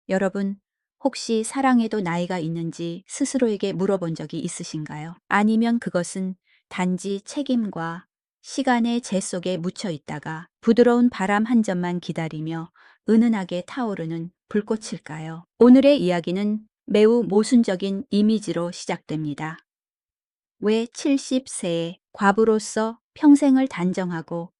여러분, 혹시 사랑에도 나이가 있는지 스스로에게 물어본 적이 있으신가요? 아니면 그것은 단지 책임과 시간의 재 속에 묻혀 있다가 부드러운 바람 한 점만 기다리며 은은하게 타오르는 불꽃일까요? 오늘의 이야기는 매우 모순적인 이미지로 시작됩니다. 왜 70세의 과부로서 평생을 단정하고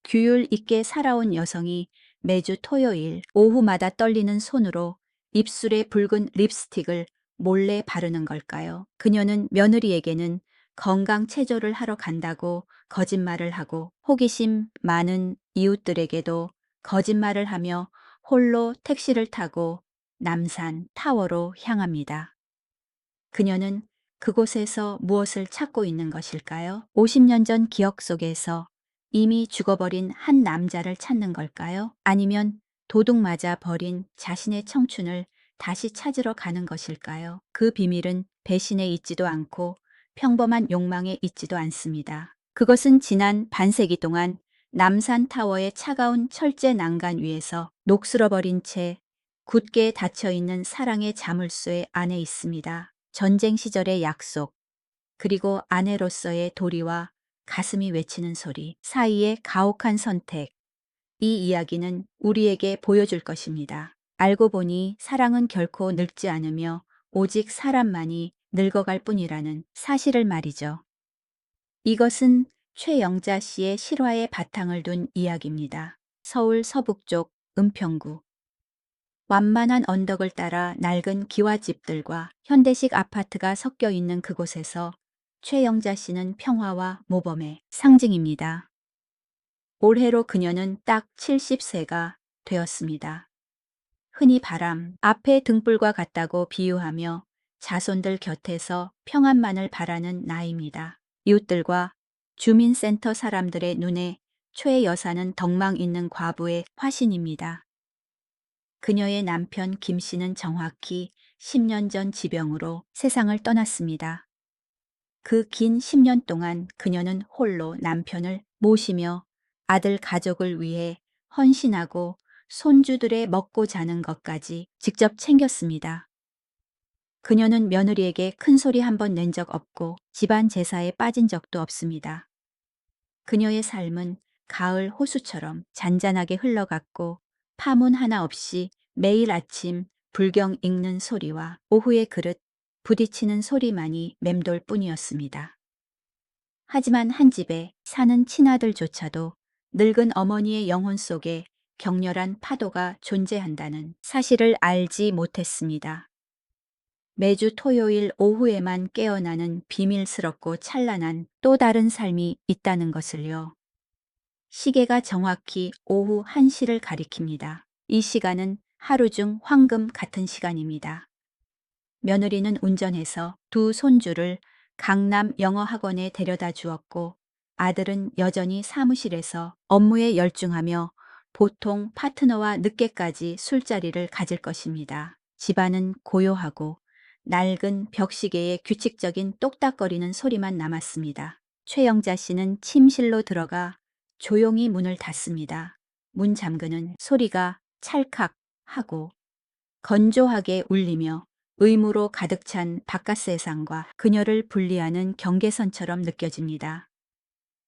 규율 있게 살아온 여성이 매주 토요일 오후마다 떨리는 손으로 입술에 붉은 립스틱을 몰래 바르는 걸까요? 그녀는 며느리에게는 건강 체조를 하러 간다고 거짓말을 하고 호기심 많은 이웃들에게도 거짓말을 하며 홀로 택시를 타고 남산 타워로 향합니다. 그녀는 그곳에서 무엇을 찾고 있는 것일까요? 50년 전 기억 속에서 이미 죽어버린 한 남자를 찾는 걸까요? 아니면 도둑맞아 버린 자신의 청춘을 다시 찾으러 가는 것일까요? 그 비밀은 배신에 있지도 않고 평범한 욕망에 있지도 않습니다. 그것은 지난 반세기 동안 남산타워의 차가운 철제 난간 위에서 녹슬어버린 채 굳게 닫혀있는 사랑의 자물쇠 안에 있습니다. 전쟁 시절의 약속, 그리고 아내로서의 도리와 가슴이 외치는 소리 사이의 가혹한 선택. 이 이야기는 우리에게 보여줄 것입니다. 알고 보니 사랑은 결코 늙지 않으며 오직 사람만이 늙어갈 뿐이라는 사실을 말이죠. 이것은 최영자 씨의 실화에 바탕을 둔 이야기입니다. 서울 서북쪽 은평구. 완만한 언덕을 따라 낡은 기와집들과 현대식 아파트가 섞여 있는 그곳에서 최영자 씨는 평화와 모범의 상징입니다. 올해로 그녀는 딱 70세가 되었습니다. 흔히 바람 앞에 등불과 같다고 비유하며 자손들 곁에서 평안만을 바라는 나이입니다. 이웃들과 주민센터 사람들의 눈에 최 여사는 덕망 있는 과부의 화신입니다. 그녀의 남편 김 씨는 정확히 10년 전 지병으로 세상을 떠났습니다. 그 긴 10년 동안 그녀는 홀로 남편을 모시며 아들 가족을 위해 헌신하고 손주들의 먹고 자는 것까지 직접 챙겼습니다. 그녀는 며느리에게 큰 소리 한 번 낸 적 없고 집안 제사에 빠진 적도 없습니다. 그녀의 삶은 가을 호수처럼 잔잔하게 흘러갔고 파문 하나 없이 매일 아침 불경 읽는 소리와 오후의 그릇 부딪히는 소리만이 맴돌 뿐이었습니다. 하지만 한 집에 사는 친아들조차도 늙은 어머니의 영혼 속에 격렬한 파도가 존재한다는 사실을 알지 못했습니다. 매주 토요일 오후에만 깨어나는 비밀스럽고 찬란한 또 다른 삶이 있다는 것을요. 시계가 정확히 오후 1시를 가리킵니다. 이 시간은 하루 중 황금 같은 시간입니다. 며느리는 운전해서 두 손주를 강남 영어학원에 데려다 주었고 아들은 여전히 사무실에서 업무에 열중하며 보통 파트너와 늦게까지 술자리를 가질 것입니다. 집안은 고요하고 낡은 벽시계의 규칙적인 똑딱거리는 소리만 남았습니다. 최영자 씨는 침실로 들어가 조용히 문을 닫습니다. 문 잠그는 소리가 찰칵 하고 건조하게 울리며 의무로 가득 찬 바깥 세상과 그녀를 분리하는 경계선처럼 느껴집니다.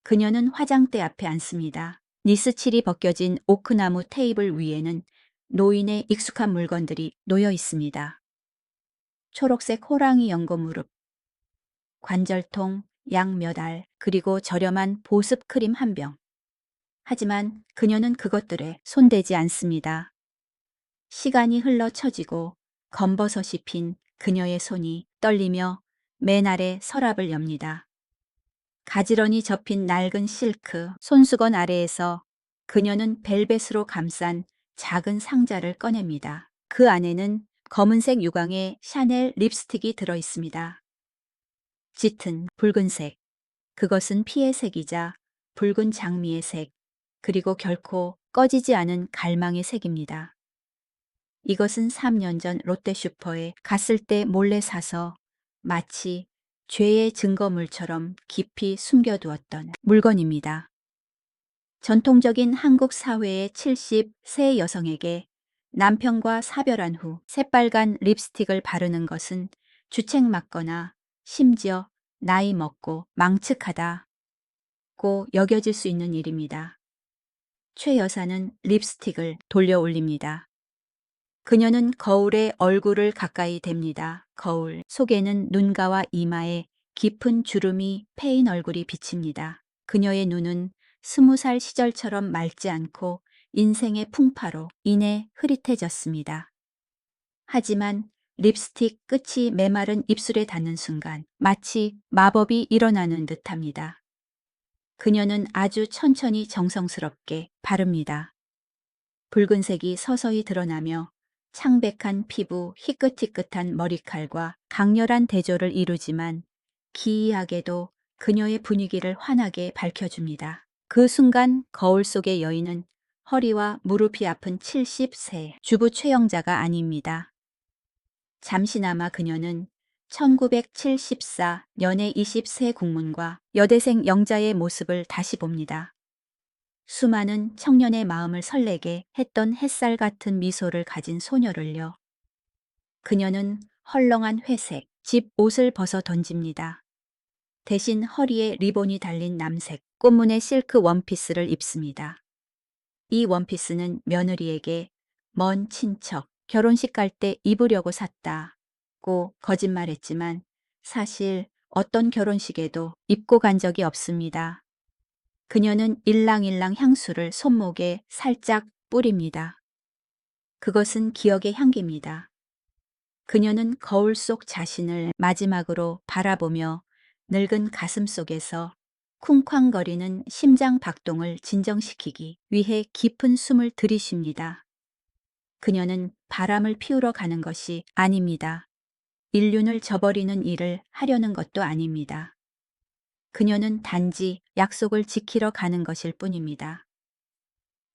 그녀는 화장대 앞에 앉습니다. 니스칠이 벗겨진 오크나무 테이블 위에는 노인의 익숙한 물건들이 놓여 있습니다. 초록색 호랑이 연고 무릎, 관절통, 약 몇 알, 그리고 저렴한 보습 크림 한 병. 하지만 그녀는 그것들에 손대지 않습니다. 시간이 흘러 처지고 검버섯이 핀 그녀의 손이 떨리며 맨 아래 서랍을 엽니다. 가지런히 접힌 낡은 실크 손수건 아래에서 그녀는 벨벳으로 감싼 작은 상자를 꺼냅니다. 그 안에는 검은색 유광의 샤넬 립스틱이 들어 있습니다. 짙은 붉은색. 그것은 피의 색이자 붉은 장미의 색, 그리고 결코 꺼지지 않은 갈망의 색입니다. 이것은 3년 전 롯데슈퍼에 갔을 때 몰래 사서 마치 죄의 증거물처럼 깊이 숨겨두었던 물건입니다. 전통적인 한국 사회의 70세 여성에게 남편과 사별한 후 새빨간 립스틱을 바르는 것은 주책 맞거나 심지어 나이 먹고 망측하다고 여겨질 수 있는 일입니다. 최 여사는 립스틱을 돌려 올립니다. 그녀는 거울에 얼굴을 가까이 댑니다. 거울 속에는 눈가와 이마에 깊은 주름이 패인 얼굴이 비칩니다. 그녀의 눈은 20살 시절처럼 맑지 않고 인생의 풍파로 인해 흐릿해졌습니다. 하지만 립스틱 끝이 메마른 입술에 닿는 순간 마치 마법이 일어나는 듯합니다. 그녀는 아주 천천히 정성스럽게 바릅니다. 붉은색이 서서히 드러나며 창백한 피부, 희끗희끗한 머리칼과 강렬한 대조를 이루지만 기이하게도 그녀의 분위기를 환하게 밝혀줍니다. 그 순간 거울 속의 여인은 허리와 무릎이 아픈 70세 주부 최영자가 아닙니다. 잠시나마 그녀는 1974년의 20세 국문과 여대생 영자의 모습을 다시 봅니다. 수많은 청년의 마음을 설레게 했던 햇살 같은 미소를 가진 소녀를요. 그녀는 헐렁한 회색 집 옷을 벗어 던집니다. 대신 허리에 리본이 달린 남색 꽃무늬 실크 원피스를 입습니다. 이 원피스는 며느리에게 먼 친척 결혼식 갈 때 입으려고 샀다고 거짓말했지만 사실 어떤 결혼식에도 입고 간 적이 없습니다. 그녀는 일랑일랑 향수를 손목에 살짝 뿌립니다. 그것은 기억의 향기입니다. 그녀는 거울 속 자신을 마지막으로 바라보며 늙은 가슴 속에서 쿵쾅거리는 심장 박동을 진정시키기 위해 깊은 숨을 들이쉽니다. 그녀는 바람을 피우러 가는 것이 아닙니다. 인륜을 저버리는 일을 하려는 것도 아닙니다. 그녀는 단지 약속을 지키러 가는 것일 뿐입니다.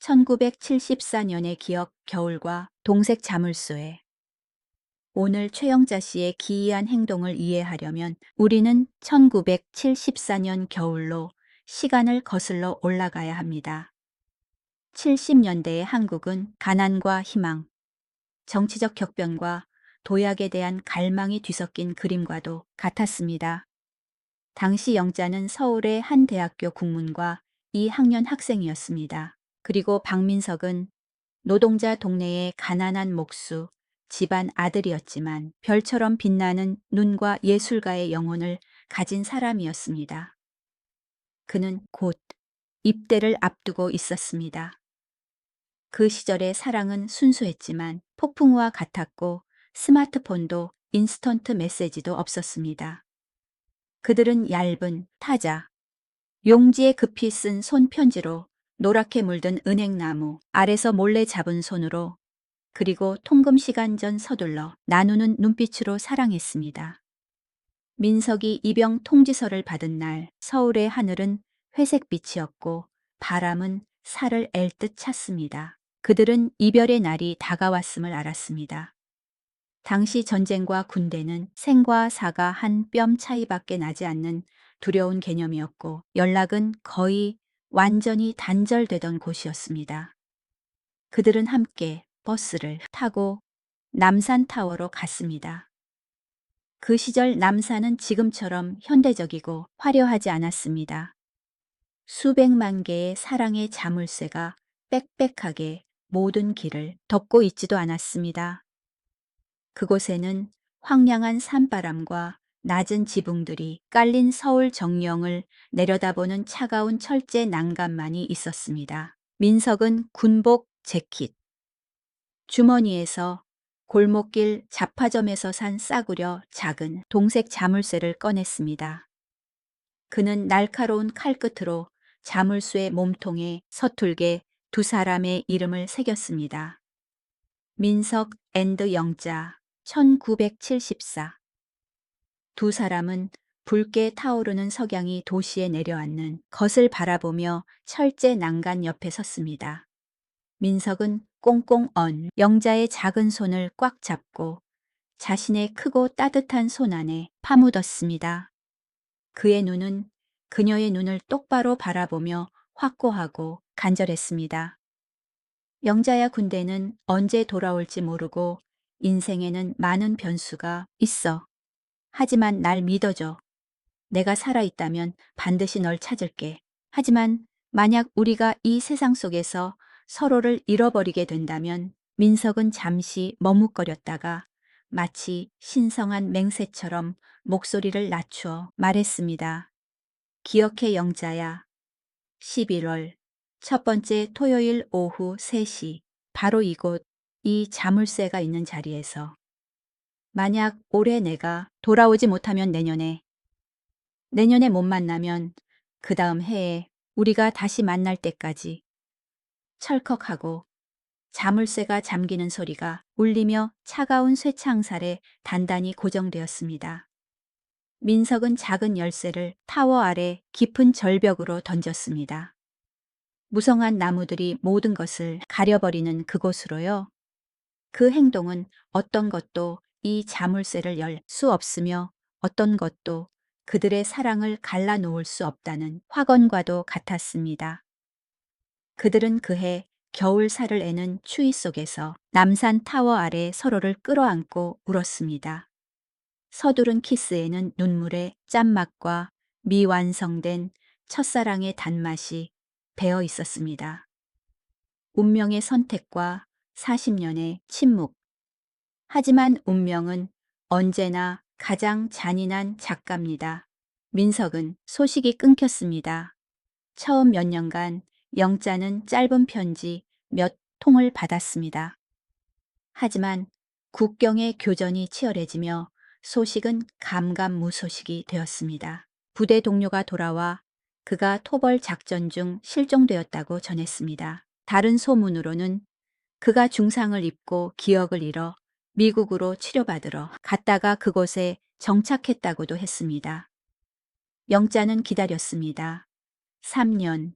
1974년의 기억 겨울과 동색 자물쇠. 오늘 최영자 씨의 기이한 행동을 이해하려면 우리는 1974년 겨울로 시간을 거슬러 올라가야 합니다. 70년대의 한국은 가난과 희망, 정치적 격변과 도약에 대한 갈망이 뒤섞인 그림과도 같았습니다. 당시 영자는 서울의 한 대학교 국문과 2학년 학생이었습니다. 그리고 박민석은 노동자 동네의 가난한 목수, 집안 아들이었지만 별처럼 빛나는 눈과 예술가의 영혼을 가진 사람이었습니다. 그는 곧 입대를 앞두고 있었습니다. 그 시절의 사랑은 순수했지만 폭풍우와 같았고 스마트폰도 인스턴트 메시지도 없었습니다. 그들은 얇은 타자, 용지에 급히 쓴 손편지로 노랗게 물든 은행나무 아래서 몰래 잡은 손으로 그리고 통금 시간 전 서둘러 나누는 눈빛으로 사랑했습니다. 민석이 입영 통지서를 받은 날 서울의 하늘은 회색빛이었고 바람은 살을 앨듯 찼습니다. 그들은 이별의 날이 다가왔음을 알았습니다. 당시 전쟁과 군대는 생과 사가 한 뼘 차이밖에 나지 않는 두려운 개념이었고 연락은 거의 완전히 단절되던 곳이었습니다. 그들은 함께 버스를 타고 남산타워로 갔습니다. 그 시절 남산은 지금처럼 현대적이고 화려하지 않았습니다. 수백만 개의 사랑의 자물쇠가 빽빽하게 모든 길을 덮고 있지도 않았습니다. 그곳에는 황량한 산바람과 낮은 지붕들이 깔린 서울 정령을 내려다보는 차가운 철제 난간만이 있었습니다. 민석은 군복 재킷, 주머니에서 골목길 잡화점에서 산 싸구려 작은 동색 자물쇠를 꺼냈습니다. 그는 날카로운 칼끝으로 자물쇠 몸통에 서툴게 두 사람의 이름을 새겼습니다. 민석 앤드 영자 1974. 두 사람은 붉게 타오르는 석양이 도시에 내려앉는 것을 바라보며 철제 난간 옆에 섰습니다. 민석은 꽁꽁 언 영자의 작은 손을 꽉 잡고 자신의 크고 따뜻한 손 안에 파묻었습니다. 그의 눈은 그녀의 눈을 똑바로 바라보며 확고하고 간절했습니다. 영자야 군대는 언제 돌아올지 모르고 인생에는 많은 변수가 있어. 하지만 날 믿어줘. 내가 살아있다면 반드시 널 찾을게. 하지만 만약 우리가 이 세상 속에서 서로를 잃어버리게 된다면 민석은 잠시 머뭇거렸다가 마치 신성한 맹세처럼 목소리를 낮추어 말했습니다. 기억해 영자야. 11월 첫 번째 토요일 오후 3시 바로 이곳 이 자물쇠가 있는 자리에서 만약 올해 내가 돌아오지 못하면 내년에 못 만나면 그 다음 해에 우리가 다시 만날 때까지 철컥하고 자물쇠가 잠기는 소리가 울리며 차가운 쇠창살에 단단히 고정되었습니다. 민석은 작은 열쇠를 타워 아래 깊은 절벽으로 던졌습니다. 무성한 나무들이 모든 것을 가려버리는 그곳으로요. 그 행동은 어떤 것도 이 자물쇠를 열 수 없으며 어떤 것도 그들의 사랑을 갈라놓을 수 없다는 확언과도 같았습니다. 그들은 그해 겨울살을 애는 추위 속에서 남산 타워 아래 서로를 끌어안고 울었습니다. 서두른 키스에는 눈물의 짠맛과 미완성된 첫사랑의 단맛이 배어 있었습니다. 운명의 선택과 40년의 침묵. 하지만 운명은 언제나 가장 잔인한 작가입니다. 민석은 소식이 끊겼습니다. 처음 몇 년간 영자는 짧은 편지 몇 통을 받았습니다. 하지만 국경의 교전이 치열해지며 소식은 감감무소식이 되었습니다. 부대 동료가 돌아와 그가 토벌 작전 중 실종되었다고 전했습니다. 다른 소문으로는 그가 중상을 입고 기억을 잃어 미국으로 치료받으러 갔다가 그곳에 정착했다고도 했습니다. 영자는 기다렸습니다. 3년,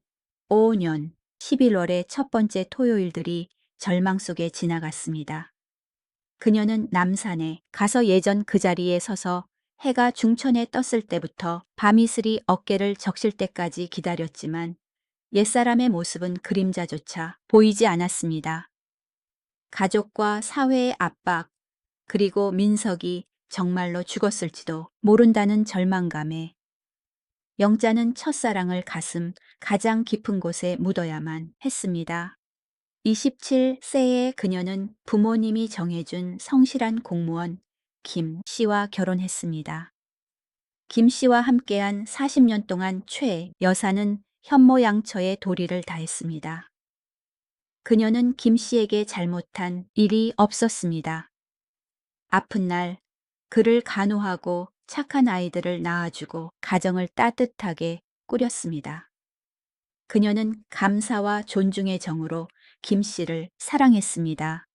5년, 11월의 첫 번째 토요일들이 절망 속에 지나갔습니다. 그녀는 남산에 가서 예전 그 자리에 서서 해가 중천에 떴을 때부터 밤이슬이 어깨를 적실 때까지 기다렸지만 옛사람의 모습은 그림자조차 보이지 않았습니다. 가족과 사회의 압박, 그리고 민석이 정말로 죽었을지도 모른다는 절망감에 영자는 첫사랑을 가슴 가장 깊은 곳에 묻어야만 했습니다. 27세의 그녀는 부모님이 정해준 성실한 공무원 김 씨와 결혼했습니다. 김 씨와 함께한 40년 동안 최 여사는 현모양처의 도리를 다했습니다. 그녀는 김 씨에게 잘못한 일이 없었습니다. 아픈 날 그를 간호하고 착한 아이들을 낳아주고 가정을 따뜻하게 꾸렸습니다. 그녀는 감사와 존중의 정으로 김 씨를 사랑했습니다.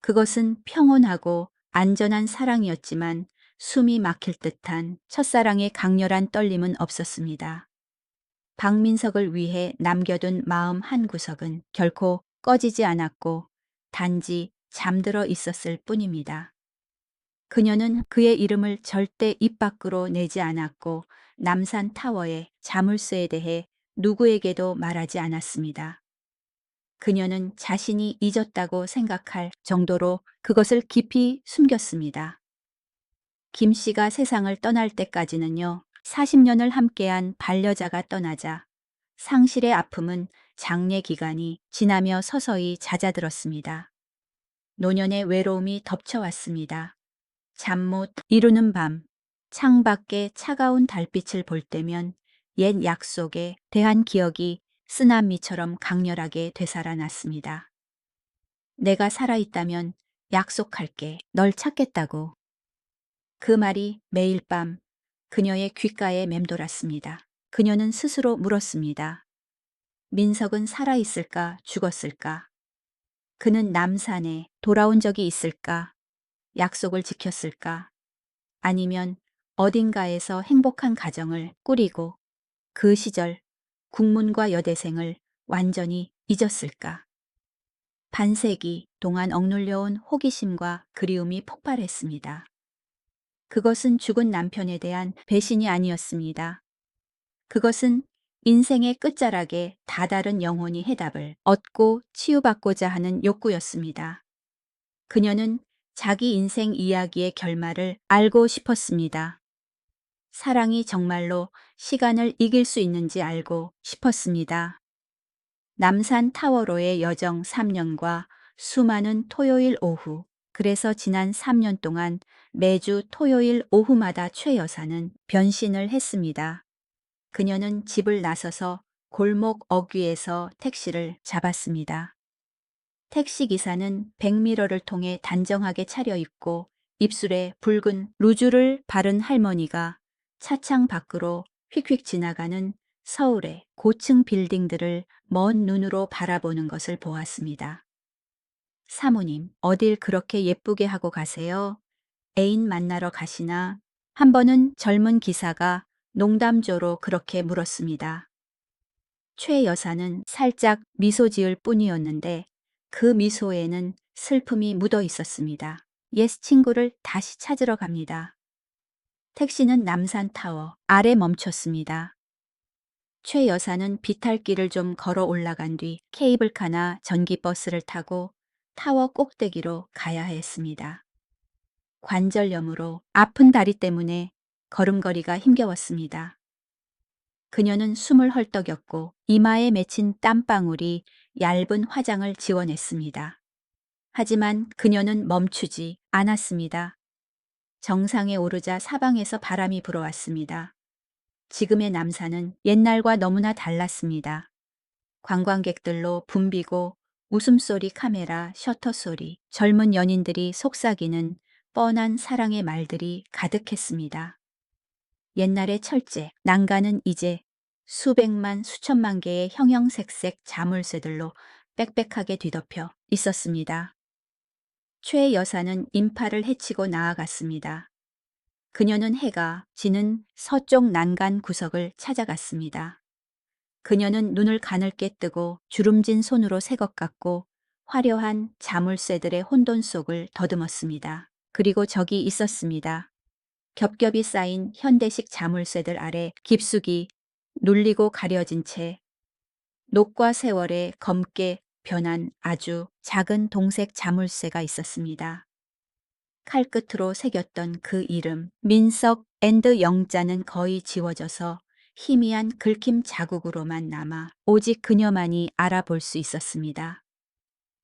그것은 평온하고 안전한 사랑이었지만 숨이 막힐 듯한 첫사랑의 강렬한 떨림은 없었습니다. 박민석을 위해 남겨둔 마음 한 구석은 결코 꺼지지 않았고 단지 잠들어 있었을 뿐입니다. 그녀는 그의 이름을 절대 입 밖으로 내지 않았고 남산 타워의 자물쇠에 대해 누구에게도 말하지 않았습니다. 그녀는 자신이 잊었다고 생각할 정도로 그것을 깊이 숨겼습니다. 김 씨가 세상을 떠날 때까지는요, 40년을 함께한 반려자가 떠나자 상실의 아픔은 장례 기간이 지나며 서서히 잦아들었습니다. 노년의 외로움이 덮쳐왔습니다. 잠 못 이루는 밤, 창밖에 차가운 달빛을 볼 때면 옛 약속에 대한 기억이 쓰나미처럼 강렬하게 되살아났습니다. 내가 살아있다면 약속할게. 널 찾겠다고. 그 말이 매일 밤 그녀의 귓가에 맴돌았습니다. 그녀는 스스로 물었습니다. 민석은 살아있을까 죽었을까? 그는 남산에 돌아온 적이 있을까? 약속을 지켰을까? 아니면 어딘가에서 행복한 가정을 꾸리고 그 시절 국문과 여대생을 완전히 잊었을까? 반세기 동안 억눌려온 호기심과 그리움이 폭발했습니다. 그것은 죽은 남편에 대한 배신이 아니었습니다. 그것은 인생의 끝자락에 다다른 영혼이 해답을 얻고 치유받고자 하는 욕구였습니다. 그녀는 자기 인생 이야기의 결말을 알고 싶었습니다. 사랑이 정말로 시간을 이길 수 있는지 알고 싶었습니다. 남산 타워로의 여정 3년과 수많은 토요일 오후, 그래서 지난 3년 동안 매주 토요일 오후마다 최 여사는 변신을 했습니다. 그녀는 집을 나서서 골목 어귀에서 택시를 잡았습니다. 택시기사는 백미러를 통해 단정하게 차려입고 입술에 붉은 루즈를 바른 할머니가 차창 밖으로 휙휙 지나가는 서울의 고층 빌딩들을 먼 눈으로 바라보는 것을 보았습니다. 사모님, 어딜 그렇게 예쁘게 하고 가세요? 애인 만나러 가시나? 한 번은 젊은 기사가 농담조로 그렇게 물었습니다. 최 여사는 살짝 미소 지을 뿐이었는데 그 미소에는 슬픔이 묻어 있었습니다. 옛 친구를 다시 찾으러 갑니다. 택시는 남산타워 아래 멈췄습니다. 최 여사는 비탈길을 좀 걸어 올라간 뒤 케이블카나 전기버스를 타고 타워 꼭대기로 가야 했습니다. 관절염으로 아픈 다리 때문에 걸음걸이가 힘겨웠습니다. 그녀는 숨을 헐떡였고 이마에 맺힌 땀방울이 얇은 화장을 지워냈습니다. 하지만 그녀는 멈추지 않았습니다. 정상에 오르자 사방에서 바람이 불어왔습니다. 지금의 남산은 옛날과 너무나 달랐습니다. 관광객들로 붐비고 웃음소리, 카메라, 셔터 소리, 젊은 연인들이 속삭이는 뻔한 사랑의 말들이 가득했습니다. 옛날의 철제, 난간은 이제 수백만, 수천만 개의 형형색색 자물쇠들로 빽빽하게 뒤덮여 있었습니다. 최 여사는 인파를 헤치고 나아갔습니다. 그녀는 해가 지는 서쪽 난간 구석을 찾아갔습니다. 그녀는 눈을 가늘게 뜨고 주름진 손으로 새 것 같고 화려한 자물쇠들의 혼돈 속을 더듬었습니다. 그리고 저기 있었습니다. 겹겹이 쌓인 현대식 자물쇠들 아래 깊숙이 눌리고 가려진 채 녹과 세월에 검게 변한 아주 작은 동색 자물쇠가 있었습니다. 칼끝으로 새겼던 그 이름 민석 앤드 영자는 거의 지워져서 희미한 긁힘 자국으로만 남아 오직 그녀만이 알아볼 수 있었습니다.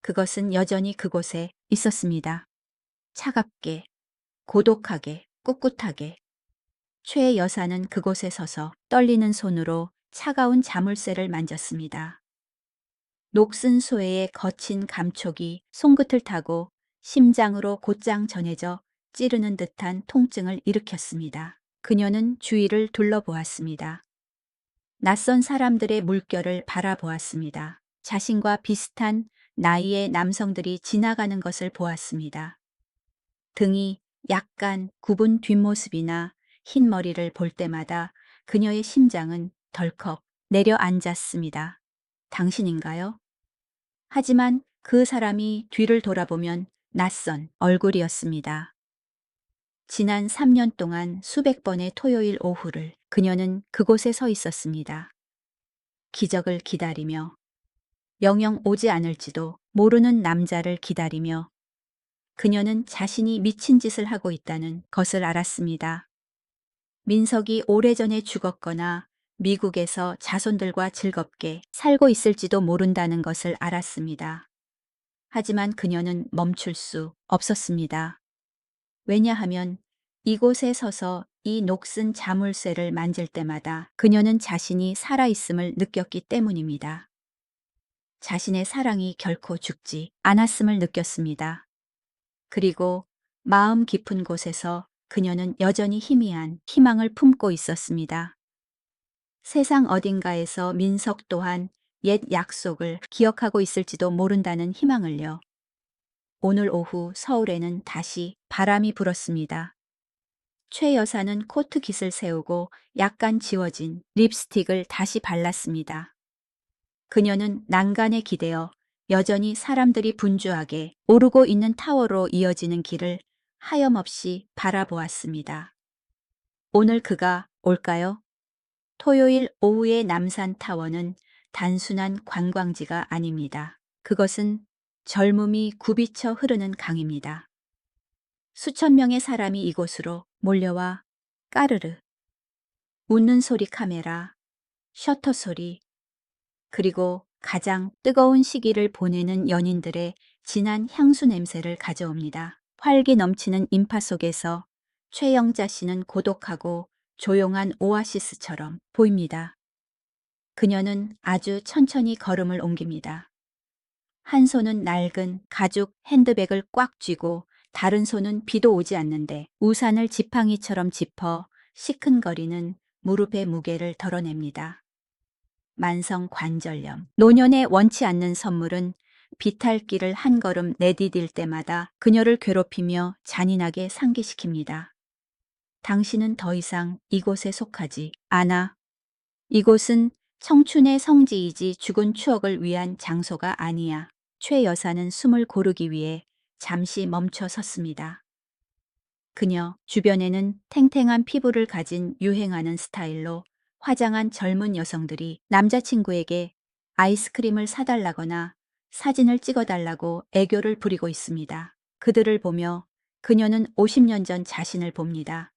그것은 여전히 그곳에 있었습니다. 차갑게, 고독하게, 꿋꿋하게. 최 여사는 그곳에 서서 떨리는 손으로 차가운 자물쇠를 만졌습니다. 녹슨 소의 거친 감촉이 손끝을 타고 심장으로 곧장 전해져 찌르는 듯한 통증을 일으켰습니다. 그녀는 주위를 둘러보았습니다. 낯선 사람들의 물결을 바라보았습니다. 자신과 비슷한 나이의 남성들이 지나가는 것을 보았습니다. 등이 약간 굽은 뒷모습이나 흰 머리를 볼 때마다 그녀의 심장은 덜컥 내려앉았습니다. 당신인가요? 하지만 그 사람이 뒤를 돌아보면 낯선 얼굴이었습니다. 지난 3년 동안 수백 번의 토요일 오후를 그녀는 그곳에 서 있었습니다. 기적을 기다리며, 영영 오지 않을지도 모르는 남자를 기다리며, 그녀는 자신이 미친 짓을 하고 있다는 것을 알았습니다. 민석이 오래전에 죽었거나 미국에서 자손들과 즐겁게 살고 있을지도 모른다는 것을 알았습니다. 하지만 그녀는 멈출 수 없었습니다. 왜냐하면 이곳에 서서 이 녹슨 자물쇠를 만질 때마다 그녀는 자신이 살아있음을 느꼈기 때문입니다. 자신의 사랑이 결코 죽지 않았음을 느꼈습니다. 그리고 마음 깊은 곳에서 그녀는 여전히 희미한 희망을 품고 있었습니다. 세상 어딘가에서 민석 또한 옛 약속을 기억하고 있을지도 모른다는 희망을요. 오늘 오후 서울에는 다시 바람이 불었습니다. 최 여사는 코트 깃을 세우고 약간 지워진 립스틱을 다시 발랐습니다. 그녀는 난간에 기대어 여전히 사람들이 분주하게 오르고 있는 타워로 이어지는 길을 하염없이 바라보았습니다. 오늘 그가 올까요? 토요일 오후의 남산타워는 단순한 관광지가 아닙니다. 그것은 젊음이 굽이쳐 흐르는 강입니다. 수천 명의 사람이 이곳으로 몰려와 까르르, 웃는 소리 카메라, 셔터 소리, 그리고 가장 뜨거운 시기를 보내는 연인들의 진한 향수 냄새를 가져옵니다. 활기 넘치는 인파 속에서 최영자 씨는 고독하고 조용한 오아시스처럼 보입니다. 그녀는 아주 천천히 걸음을 옮깁니다. 한 손은 낡은 가죽 핸드백을 꽉 쥐고 다른 손은 비도 오지 않는데 우산을 지팡이처럼 짚어 시큰거리는 무릎의 무게를 덜어냅니다. 만성 관절염. 노년에 원치 않는 선물은 비탈길을 한 걸음 내디딜 때마다 그녀를 괴롭히며 잔인하게 상기시킵니다. 당신은 더 이상 이곳에 속하지 않아. 이곳은 청춘의 성지이지 죽은 추억을 위한 장소가 아니야. 최 여사는 숨을 고르기 위해 잠시 멈춰 섰습니다. 그녀 주변에는 탱탱한 피부를 가진 유행하는 스타일로 화장한 젊은 여성들이 남자친구에게 아이스크림을 사달라거나 사진을 찍어달라고 애교를 부리고 있습니다. 그들을 보며 그녀는 50년 전 자신을 봅니다.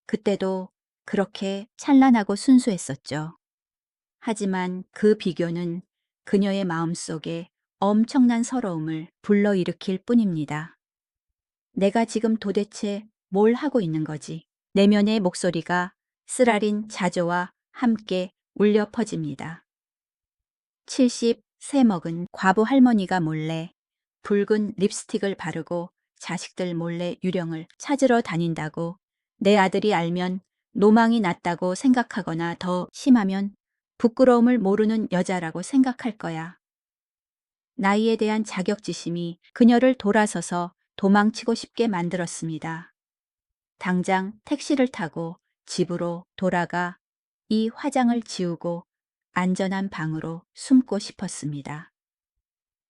그때도 그렇게 찬란하고 순수했었죠. 하지만 그 비교는 그녀의 마음속에 엄청난 서러움을 불러일으킬 뿐입니다. 내가 지금 도대체 뭘 하고 있는 거지? 내면의 목소리가 쓰라린 자조와 함께 울려 퍼집니다. 70세 먹은 과부 할머니가 몰래 붉은 립스틱을 바르고 자식들 몰래 유령을 찾으러 다닌다고 내 아들이 알면 노망이 났다고 생각하거나 더 심하면 부끄러움을 모르는 여자라고 생각할 거야. 나이에 대한 자격지심이 그녀를 돌아서서 도망치고 싶게 만들었습니다. 당장 택시를 타고 집으로 돌아가 이 화장을 지우고 안전한 방으로 숨고 싶었습니다.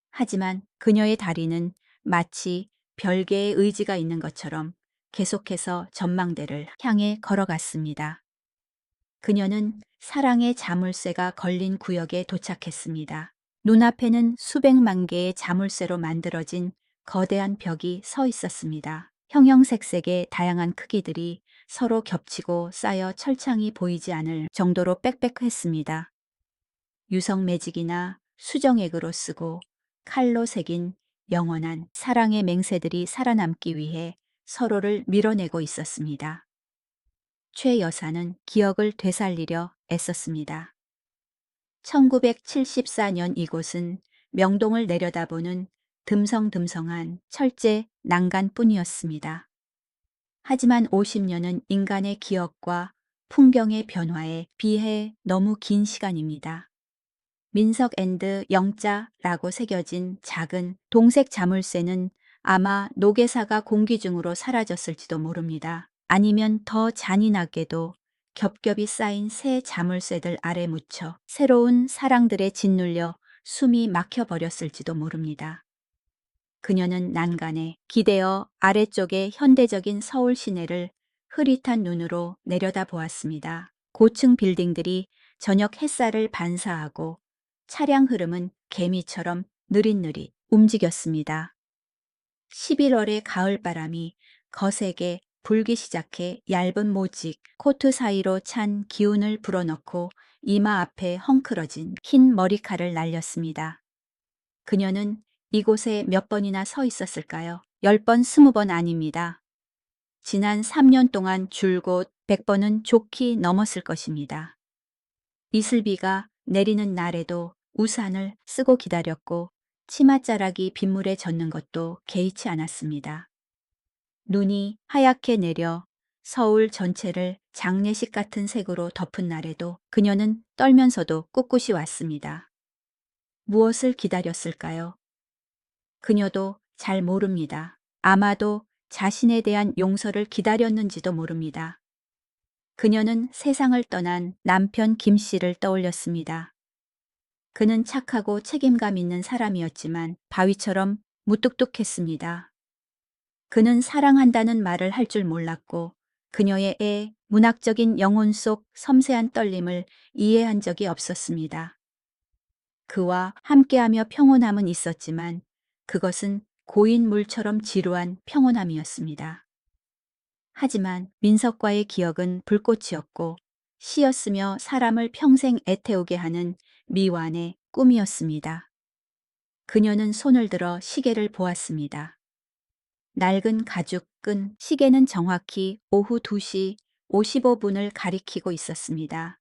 하지만 그녀의 다리는 마치 별개의 의지가 있는 것처럼 계속해서 전망대를 향해 걸어갔습니다. 그녀는 사랑의 자물쇠가 걸린 구역에 도착했습니다. 눈앞에는 수백만 개의 자물쇠로 만들어진 거대한 벽이 서 있었습니다. 형형색색의 다양한 크기들이 서로 겹치고 쌓여 철창이 보이지 않을 정도로 빽빽했습니다. 유성 매직이나 수정액으로 쓰고 칼로 새긴 영원한 사랑의 맹세들이 살아남기 위해 서로를 밀어내고 있었습니다. 최 여사는 기억을 되살리려 애썼습니다. 1974년 이곳은 명동을 내려다보는 듬성듬성한 철제 난간뿐이었습니다. 하지만 50년은 인간의 기억과 풍경의 변화에 비해 너무 긴 시간입니다. 민석 앤드 영자라고 새겨진 작은 동색 자물쇠는 아마 노개사가 공기 중으로 사라졌을지도 모릅니다. 아니면 더 잔인하게도 겹겹이 쌓인 새 자물쇠들 아래 묻혀 새로운 사랑들에 짓눌려 숨이 막혀버렸을지도 모릅니다. 그녀는 난간에 기대어 아래쪽의 현대적인 서울 시내를 흐릿한 눈으로 내려다 보았습니다. 고층 빌딩들이 저녁 햇살을 반사하고 차량 흐름은 개미처럼 느릿느릿 움직였습니다. 11월의 가을바람이 거세게 불기 시작해 얇은 모직, 코트 사이로 찬 기운을 불어넣고 이마 앞에 헝클어진 흰 머리칼을 날렸습니다. 그녀는 이곳에 몇 번이나 서 있었을까요? 10번, 20번 아닙니다. 지난 3년 동안 줄곧 100번은 좋게 넘었을 것입니다. 이슬비가 내리는 날에도 우산을 쓰고 기다렸고 치맛자락이 빗물에 젖는 것도 개의치 않았습니다. 눈이 하얗게 내려 서울 전체를 장례식 같은 색으로 덮은 날에도 그녀는 떨면서도 꿋꿋이 왔습니다. 무엇을 기다렸을까요? 그녀도 잘 모릅니다. 아마도 자신에 대한 용서를 기다렸는지도 모릅니다. 그녀는 세상을 떠난 남편 김 씨를 떠올렸습니다. 그는 착하고 책임감 있는 사람이었지만 바위처럼 무뚝뚝했습니다. 그는 사랑한다는 말을 할 줄 몰랐고 그녀의 문학적인 영혼 속 섬세한 떨림을 이해한 적이 없었습니다. 그와 함께하며 평온함은 있었지만 그것은 고인 물처럼 지루한 평온함이었습니다. 하지만 민석과의 기억은 불꽃이었고 시였으며 사람을 평생 애태우게 하는 미완의 꿈이었습니다. 그녀는 손을 들어 시계를 보았습니다. 낡은 가죽 끈 시계는 정확히 오후 2시 55분을 가리키고 있었습니다.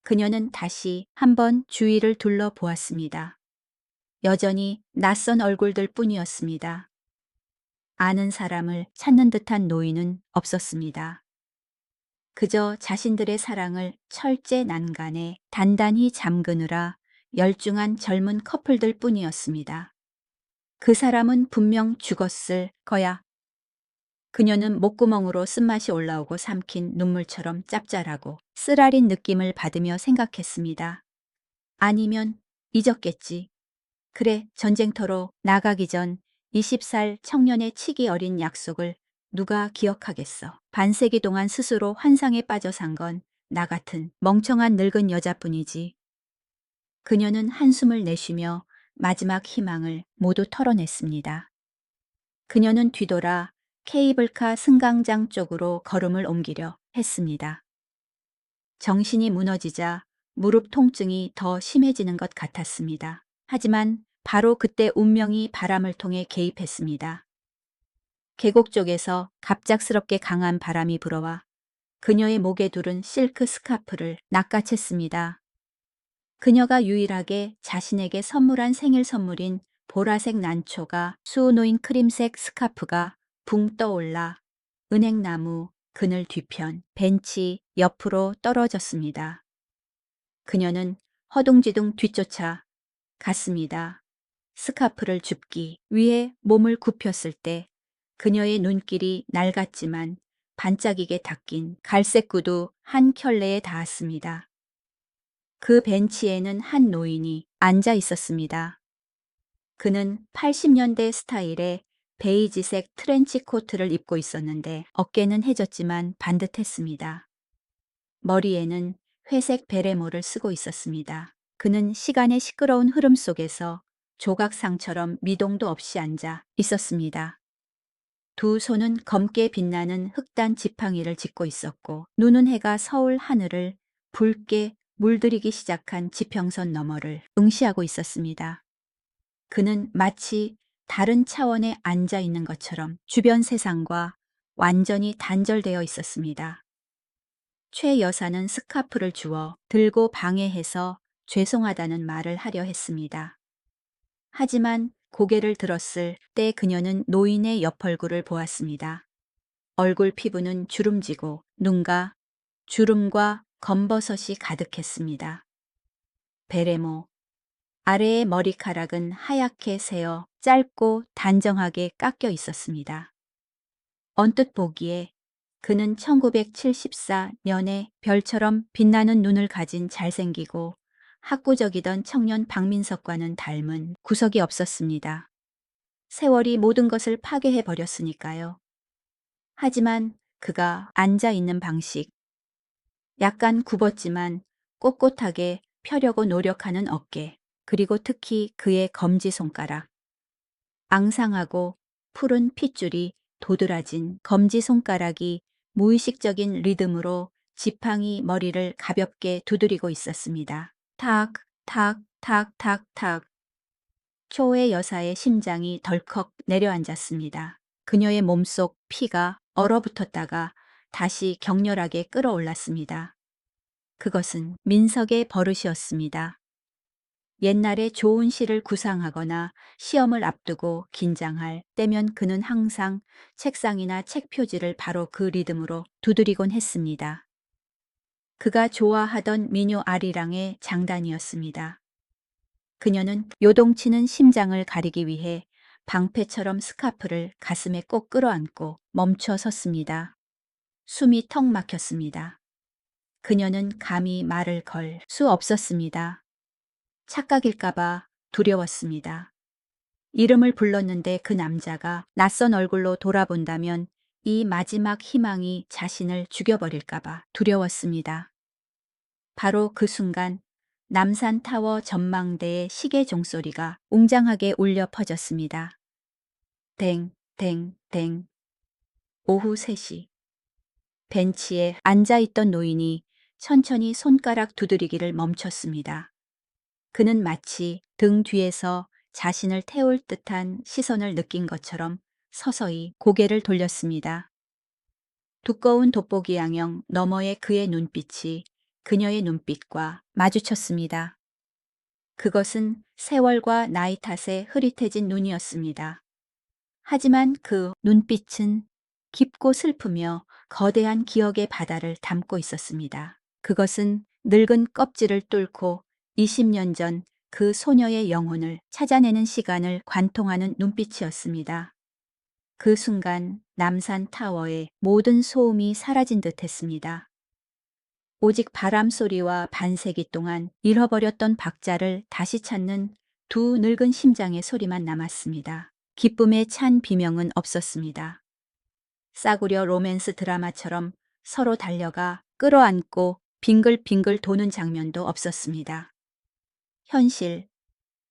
그녀는 다시 한번 주위를 둘러보았습니다. 여전히 낯선 얼굴들 뿐이었습니다. 아는 사람을 찾는 듯한 노인은 없었습니다. 그저 자신들의 사랑을 철제 난간에 단단히 잠그느라 열중한 젊은 커플들 뿐이었습니다. 그 사람은 분명 죽었을 거야. 그녀는 목구멍으로 쓴맛이 올라오고 삼킨 눈물처럼 짭짤하고 쓰라린 느낌을 받으며 생각했습니다. 아니면 잊었겠지. 그래, 전쟁터로 나가기 전 20살 청년의 치기 어린 약속을 누가 기억하겠어. 반세기 동안 스스로 환상에 빠져 산 건 나 같은 멍청한 늙은 여자뿐이지. 그녀는 한숨을 내쉬며 마지막 희망을 모두 털어냈습니다. 그녀는 뒤돌아 케이블카 승강장 쪽으로 걸음을 옮기려 했습니다. 정신이 무너지자 무릎 통증이 더 심해지는 것 같았습니다. 하지만 바로 그때 운명이 바람을 통해 개입했습니다. 계곡 쪽에서 갑작스럽게 강한 바람이 불어와 그녀의 목에 두른 실크 스카프를 낚아챘습니다. 그녀가 유일하게 자신에게 선물한 생일 선물인 보라색 난초가 수놓인 크림색 스카프가 붕 떠올라 은행나무 그늘 뒤편 벤치 옆으로 떨어졌습니다. 그녀는 허둥지둥 뒤쫓아 갔습니다. 스카프를 줍기 위해 몸을 굽혔을 때 그녀의 눈길이 낡았지만 반짝이게 닦인 갈색 구두 한 켤레에 닿았습니다. 그 벤치에는 한 노인이 앉아 있었습니다. 그는 80년대 스타일의 베이지색 트렌치 코트를 입고 있었는데 어깨는 해졌지만 반듯했습니다. 머리에는 회색 베레모를 쓰고 있었습니다. 그는 시간의 시끄러운 흐름 속에서 조각상처럼 미동도 없이 앉아 있었습니다. 두 손은 검게 빛나는 흑단 지팡이를 짚고 있었고 눈은 해가 서울 하늘을 붉게 물들이기 시작한 지평선 너머를 응시하고 있었습니다. 그는 마치 다른 차원에 앉아 있는 것처럼 주변 세상과 완전히 단절되어 있었습니다. 최 여사는 스카프를 주워 들고 방해해서 죄송하다는 말을 하려 했습니다. 하지만 고개를 들었을 때 그녀는 노인의 옆 얼굴을 보았습니다. 얼굴 피부는 주름지고 눈과 주름과 검버섯이 가득했습니다. 베레모, 아래의 머리카락은 하얗게 새어 짧고 단정하게 깎여 있었습니다. 언뜻 보기에 그는 1974년에 별처럼 빛나는 눈을 가진 잘생기고 학구적이던 청년 박민석과는 닮은 구석이 없었습니다. 세월이 모든 것을 파괴해 버렸으니까요. 하지만 그가 앉아 있는 방식, 약간 굽었지만 꼿꼿하게 펴려고 노력하는 어깨, 그리고 특히 그의 검지손가락, 앙상하고 푸른 핏줄이 도드라진 검지손가락이 무의식적인 리듬으로 지팡이 머리를 가볍게 두드리고 있었습니다. 탁, 탁, 탁, 탁, 탁. 초의 여사의 심장이 덜컥 내려앉았습니다. 그녀의 몸속 피가 얼어붙었다가 다시 격렬하게 끌어올랐습니다. 그것은 민석의 버릇이었습니다. 옛날에 좋은 시를 구상하거나 시험을 앞두고 긴장할 때면 그는 항상 책상이나 책 표지를 바로 그 리듬으로 두드리곤 했습니다. 그가 좋아하던 민요 아리랑의 장단이었습니다. 그녀는 요동치는 심장을 가리기 위해 방패처럼 스카프를 가슴에 꼭 끌어안고 멈춰 섰습니다. 숨이 턱 막혔습니다. 그녀는 감히 말을 걸 수 없었습니다. 착각일까봐 두려웠습니다. 이름을 불렀는데 그 남자가 낯선 얼굴로 돌아본다면 이 마지막 희망이 자신을 죽여버릴까봐 두려웠습니다. 바로 그 순간 남산타워 전망대의 시계 종소리가 웅장하게 울려 퍼졌습니다. 댕, 댕, 댕. 오후 3시. 벤치에 앉아있던 노인이 천천히 손가락 두드리기를 멈췄습니다. 그는 마치 등 뒤에서 자신을 태울 듯한 시선을 느낀 것처럼 서서히 고개를 돌렸습니다. 두꺼운 돋보기 양형 너머의 그의 눈빛이 그녀의 눈빛과 마주쳤습니다. 그것은 세월과 나이 탓에 흐릿해진 눈이었습니다. 하지만 그 눈빛은 깊고 슬프며 거대한 기억의 바다를 담고 있었습니다. 그것은 늙은 껍질을 뚫고 20년 전 그 소녀의 영혼을 찾아내는 시간을 관통하는 눈빛이었습니다. 그 순간 남산 타워의 모든 소음이 사라진 듯 했습니다. 오직 바람 소리와 반세기 동안 잃어버렸던 박자를 다시 찾는 두 늙은 심장의 소리만 남았습니다. 기쁨에 찬 비명은 없었습니다. 싸구려 로맨스 드라마처럼 서로 달려가 끌어안고 빙글빙글 도는 장면도 없었습니다. 현실,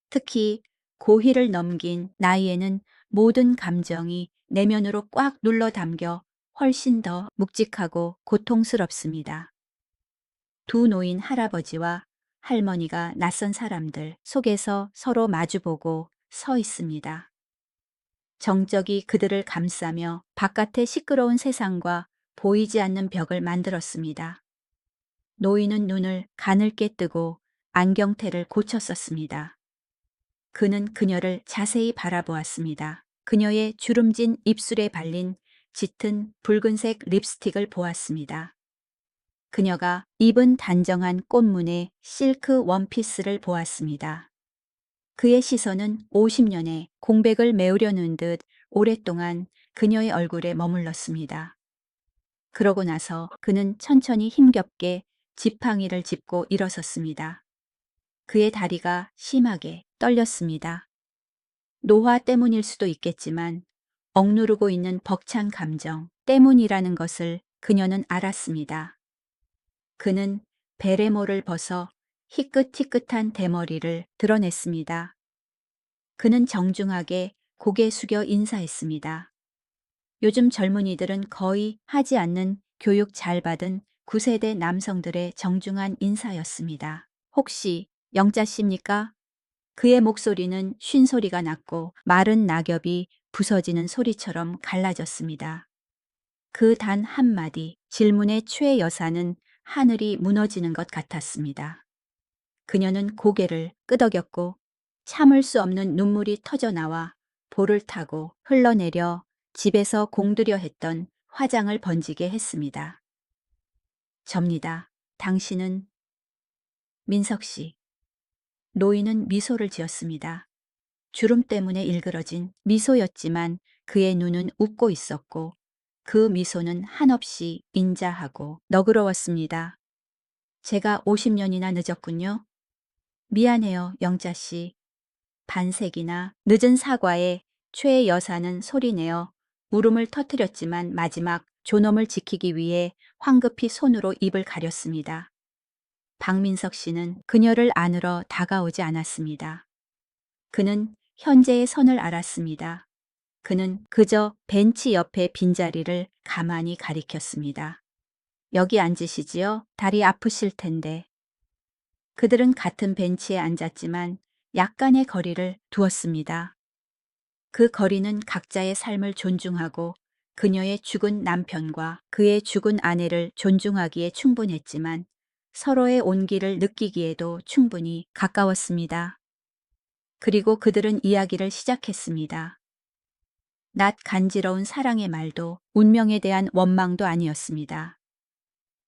특히 고희를 넘긴 나이에는 모든 감정이 내면으로 꽉 눌러 담겨 훨씬 더 묵직하고 고통스럽습니다. 두 노인 할아버지와 할머니가 낯선 사람들 속에서 서로 마주보고 서 있습니다. 정적이 그들을 감싸며 바깥의 시끄러운 세상과 보이지 않는 벽을 만들었습니다. 노인은 눈을 가늘게 뜨고 안경테를 고쳤었습니다. 그는 그녀를 자세히 바라보았습니다. 그녀의 주름진 입술에 발린 짙은 붉은색 립스틱을 보았습니다. 그녀가 입은 단정한 꽃무늬 실크 원피스를 보았습니다. 그의 시선은 50년의 공백을 메우려는 듯 오랫동안 그녀의 얼굴에 머물렀습니다. 그러고 나서 그는 천천히 힘겹게 지팡이를 짚고 일어섰습니다. 그의 다리가 심하게 떨렸습니다. 노화 때문일 수도 있겠지만 억누르고 있는 벅찬 감정 때문이라는 것을 그녀는 알았습니다. 그는 베레모를 벗어 희끗희끗한 대머리를 드러냈습니다. 그는 정중하게 고개 숙여 인사했습니다. 요즘 젊은이들은 거의 하지 않는 교육 잘 받은 9세대 남성들의 정중한 인사였습니다. 혹시 영자 씨입니까? 그의 목소리는 쉰 소리가 났고 마른 낙엽이 부서지는 소리처럼 갈라졌습니다. 그 단 한마디 질문의 최 여사는 하늘이 무너지는 것 같았습니다. 그녀는 고개를 끄덕였고 참을 수 없는 눈물이 터져나와 볼을 타고 흘러내려 집에서 공들여 했던 화장을 번지게 했습니다. 접니다. 당신은 민석 씨. 노인은 미소를 지었습니다. 주름 때문에 일그러진 미소였지만 그의 눈은 웃고 있었고 그 미소는 한없이 인자하고 너그러웠습니다. 제가 50년이나 늦었군요. 미안해요, 영자 씨. 반색이나 늦은 사과에 최 여사는 소리내어 울음을 터뜨렸지만 마지막 존엄을 지키기 위해 황급히 손으로 입을 가렸습니다. 박민석 씨는 그녀를 안으러 다가오지 않았습니다. 그는 현재의 선을 알았습니다. 그는 그저 벤치 옆의 빈자리를 가만히 가리켰습니다. 여기 앉으시지요? 다리 아프실 텐데. 그들은 같은 벤치에 앉았지만 약간의 거리를 두었습니다. 그 거리는 각자의 삶을 존중하고 그녀의 죽은 남편과 그의 죽은 아내를 존중하기에 충분했지만 서로의 온기를 느끼기에도 충분히 가까웠습니다. 그리고 그들은 이야기를 시작했습니다. 낯 간지러운 사랑의 말도 운명에 대한 원망도 아니었습니다.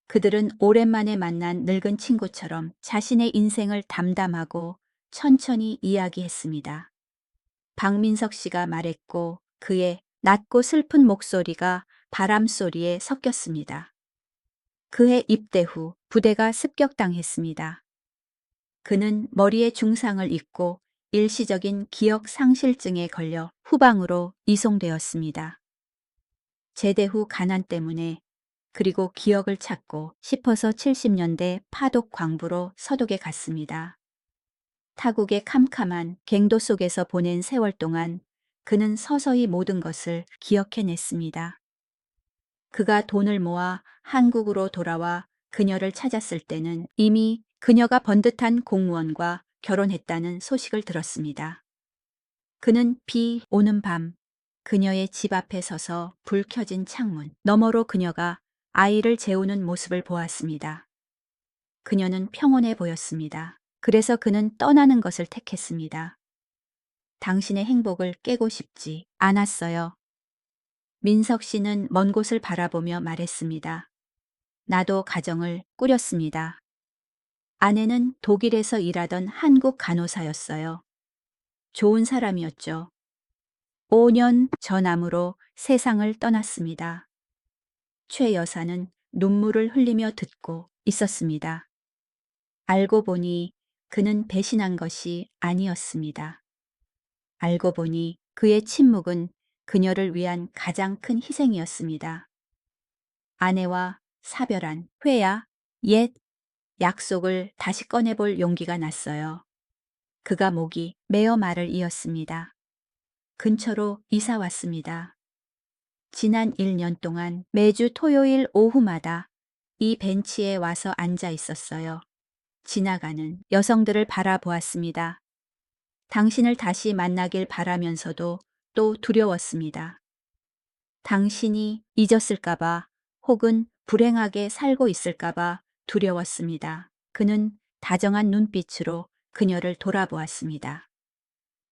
그들은 오랜만에 만난 늙은 친구처럼 자신의 인생을 담담하고 천천히 이야기했습니다. 박민석 씨가 말했고 그의 낮고 슬픈 목소리가 바람 소리에 섞였습니다. 그해 입대 후 부대가 습격당했습니다. 그는 머리에 중상을 입고 일시적인 기억 상실증에 걸려 후방으로 이송되었습니다. 제대 후 가난 때문에 그리고 기억을 찾고 싶어서 70년대 파독 광부로 서독에 갔습니다. 타국의 캄캄한 갱도 속에서 보낸 세월 동안 그는 서서히 모든 것을 기억해냈습니다. 그가 돈을 모아 한국으로 돌아와 그녀를 찾았을 때는 이미 그녀가 번듯한 공무원과 결혼했다는 소식을 들었습니다. 그는 비 오는 밤 그녀의 집 앞에 서서 불 켜진 창문 너머로 그녀가 아이를 재우는 모습을 보았습니다. 그녀는 평온해 보였습니다. 그래서 그는 떠나는 것을 택했습니다. 당신의 행복을 깨고 싶지 않았어요. 민석 씨는 먼 곳을 바라보며 말했습니다. 나도 가정을 꾸렸습니다. 아내는 독일에서 일하던 한국 간호사였어요. 좋은 사람이었죠. 5년 전암으로 세상을 떠났습니다. 최 여사는 눈물을 흘리며 듣고 있었습니다. 알고 보니 그는 배신한 것이 아니었습니다. 알고 보니 그의 침묵은 그녀를 위한 가장 큰 희생이었습니다. 아내와 사별한 회야 옛 약속을 다시 꺼내볼 용기가 났어요. 그가 목이 메어 말을 이었습니다. 근처로 이사 왔습니다. 지난 1년 동안 매주 토요일 오후마다 이 벤치에 와서 앉아 있었어요. 지나가는 여성들을 바라보았습니다. 당신을 다시 만나길 바라면서도 또 두려웠습니다. 당신이 잊었을까봐 혹은 불행하게 살고 있을까봐 두려웠습니다. 그는 다정한 눈빛으로 그녀를 돌아보았습니다.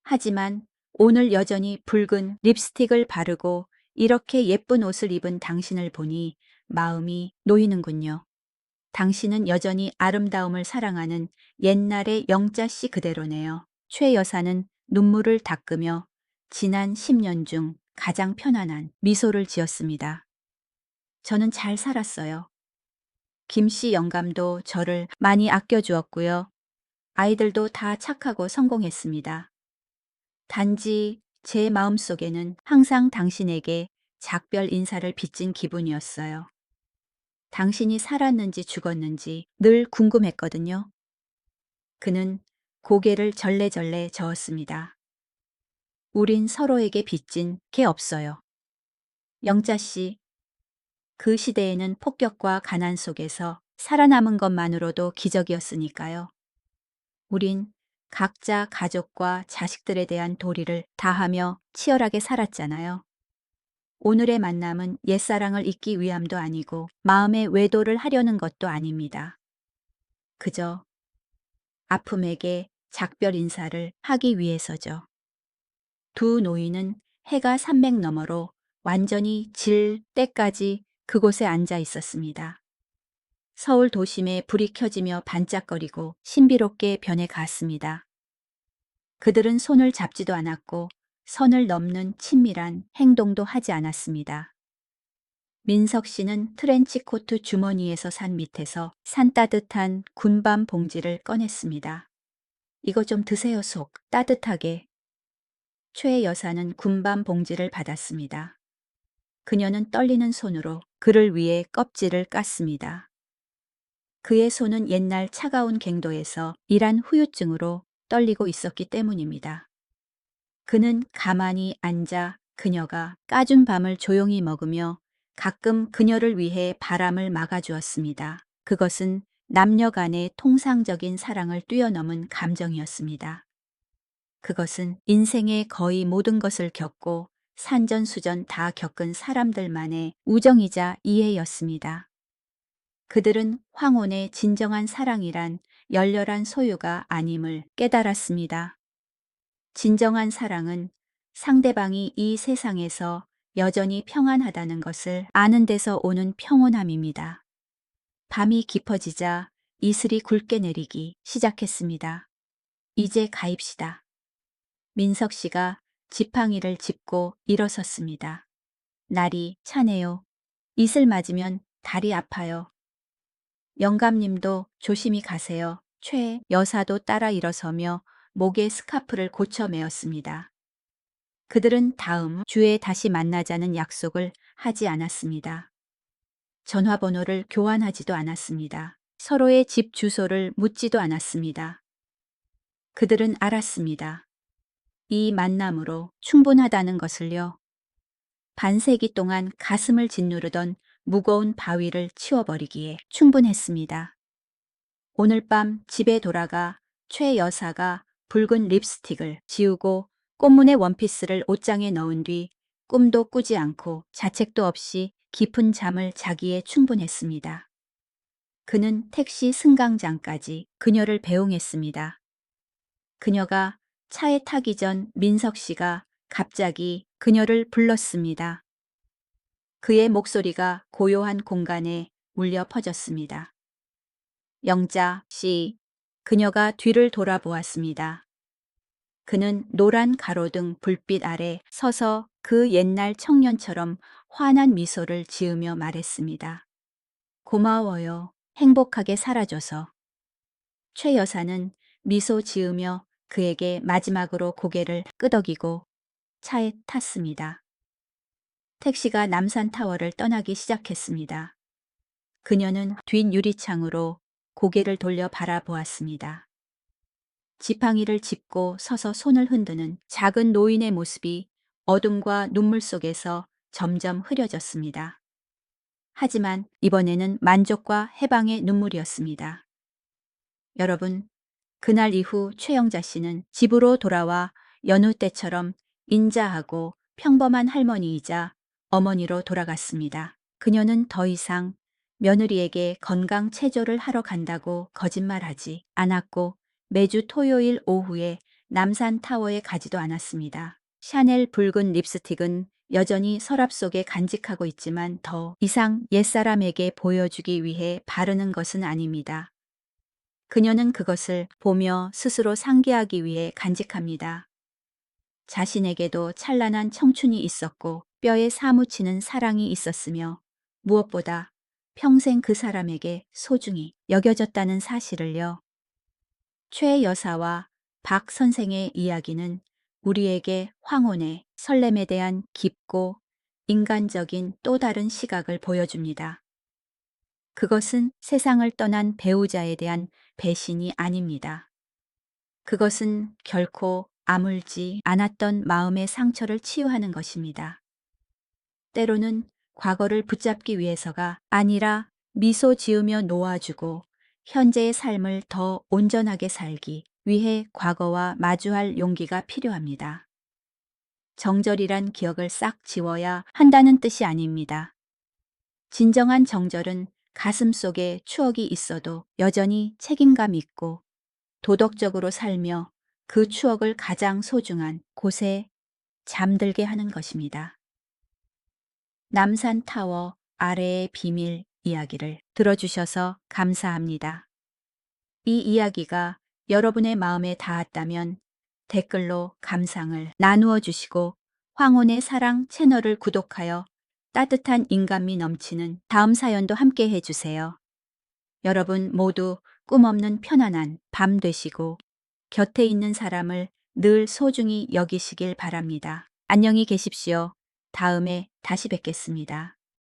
하지만 오늘 여전히 붉은 립스틱을 바르고 이렇게 예쁜 옷을 입은 당신을 보니 마음이 놓이는군요. 당신은 여전히 아름다움을 사랑하는 옛날의 영자 씨 그대로네요. 최 여사는 눈물을 닦으며 지난 10년 중 가장 편안한 미소를 지었습니다. 저는 잘 살았어요. 김 씨 영감도 저를 많이 아껴주었고요. 아이들도 다 착하고 성공했습니다. 단지 제 마음속에는 항상 당신에게 작별 인사를 빚진 기분이었어요. 당신이 살았는지 죽었는지 늘 궁금했거든요. 그는 고개를 절레절레 저었습니다. 우린 서로에게 빚진 게 없어요. 영자 씨, 그 시대에는 폭격과 가난 속에서 살아남은 것만으로도 기적이었으니까요. 우린 각자 가족과 자식들에 대한 도리를 다하며 치열하게 살았잖아요. 오늘의 만남은 옛사랑을 잊기 위함도 아니고 마음의 외도를 하려는 것도 아닙니다. 그저 아픔에게 작별 인사를 하기 위해서죠. 두 노인은 해가 300 너머로 완전히 질 때까지 그곳에 앉아 있었습니다. 서울 도심에 불이 켜지며 반짝거리고 신비롭게 변해 갔습니다. 그들은 손을 잡지도 않았고 선을 넘는 친밀한 행동도 하지 않았습니다. 민석 씨는 트렌치코트 주머니에서 산 밑에서 산 따뜻한 군밤 봉지를 꺼냈습니다. 이거 좀 드세요, 속 따뜻하게. 최 여사는 군밤 봉지를 받았습니다. 그녀는 떨리는 손으로 그를 위해 껍질을 깠습니다. 그의 손은 옛날 차가운 갱도에서 일한 후유증으로 떨리고 있었기 때문입니다. 그는 가만히 앉아 그녀가 까준 밤을 조용히 먹으며 가끔 그녀를 위해 바람을 막아주었습니다. 그것은 남녀 간의 통상적인 사랑을 뛰어넘은 감정이었습니다. 그것은 인생의 거의 모든 것을 겪고 산전수전 다 겪은 사람들만의 우정이자 이해였습니다. 그들은 황혼의 진정한 사랑이란 열렬한 소유가 아님을 깨달았습니다. 진정한 사랑은 상대방이 이 세상에서 여전히 평안하다는 것을 아는 데서 오는 평온함입니다. 밤이 깊어지자 이슬이 굵게 내리기 시작했습니다. 이제 가입시다. 민석 씨가 지팡이를 짚고 일어섰습니다. 날이 차네요. 이슬 맞으면 다리 아파요. 영감님도 조심히 가세요. 최 여사도 따라 일어서며 목에 스카프를 고쳐 메었습니다. 그들은 다음 주에 다시 만나자는 약속을 하지 않았습니다. 전화번호를 교환하지도 않았습니다. 서로의 집 주소를 묻지도 않았습니다. 그들은 알았습니다. 이 만남으로 충분하다는 것을요. 반세기 동안 가슴을 짓누르던 무거운 바위를 치워버리기에 충분했습니다. 오늘 밤 집에 돌아가 최 여사가 붉은 립스틱을 지우고 꽃무늬 원피스를 옷장에 넣은 뒤 꿈도 꾸지 않고 자책도 없이 깊은 잠을 자기에 충분했습니다. 그는 택시 승강장까지 그녀를 배웅했습니다. 그녀가 차에 타기 전 민석 씨가 갑자기 그녀를 불렀습니다. 그의 목소리가 고요한 공간에 울려 퍼졌습니다. 영자 씨. 그녀가 뒤를 돌아보았습니다. 그는 노란 가로등 불빛 아래 서서 그 옛날 청년처럼 환한 미소를 지으며 말했습니다. 고마워요. 행복하게 살아줘서. 최 여사는 미소 지으며 그에게 마지막으로 고개를 끄덕이고 차에 탔습니다. 택시가 남산타워를 떠나기 시작했습니다. 그녀는 뒷 유리창으로 고개를 돌려 바라보았습니다. 지팡이를 짚고 서서 손을 흔드는 작은 노인의 모습이 어둠과 눈물 속에서 점점 흐려졌습니다. 하지만 이번에는 만족과 해방의 눈물이었습니다. 여러분, 그날 이후 최영자 씨는 집으로 돌아와 여느 때처럼 인자하고 평범한 할머니이자 어머니로 돌아갔습니다. 그녀는 더 이상 며느리에게 건강 체조를 하러 간다고 거짓말하지 않았고 매주 토요일 오후에 남산타워에 가지도 않았습니다. 샤넬 붉은 립스틱은 여전히 서랍 속에 간직하고 있지만 더 이상 옛사람에게 보여주기 위해 바르는 것은 아닙니다. 그녀는 그것을 보며 스스로 상기하기 위해 간직합니다. 자신에게도 찬란한 청춘이 있었고 뼈에 사무치는 사랑이 있었으며 무엇보다 평생 그 사람에게 소중히 여겨졌다는 사실을요. 최 여사와 박 선생의 이야기는 우리에게 황혼의 설렘에 대한 깊고 인간적인 또 다른 시각을 보여줍니다. 그것은 세상을 떠난 배우자에 대한 배신이 아닙니다. 그것은 결코 아물지 않았던 마음의 상처를 치유하는 것입니다. 때로는 과거를 붙잡기 위해서가 아니라 미소 지으며 놓아주고 현재의 삶을 더 온전하게 살기 위해 과거와 마주할 용기가 필요합니다. 정절이란 기억을 싹 지워야 한다는 뜻이 아닙니다. 진정한 정절은 가슴 속에 추억이 있어도 여전히 책임감 있고 도덕적으로 살며 그 추억을 가장 소중한 곳에 잠들게 하는 것입니다. 남산타워 아래의 비밀 이야기를 들어주셔서 감사합니다. 이 이야기가 여러분의 마음에 닿았다면 댓글로 감상을 나누어 주시고 황혼의 사랑 채널을 구독하여 따뜻한 인간미 넘치는 다음 사연도 함께 해주세요. 여러분 모두 꿈 없는 편안한 밤 되시고 곁에 있는 사람을 늘 소중히 여기시길 바랍니다. 안녕히 계십시오. 다음에 다시 뵙겠습니다.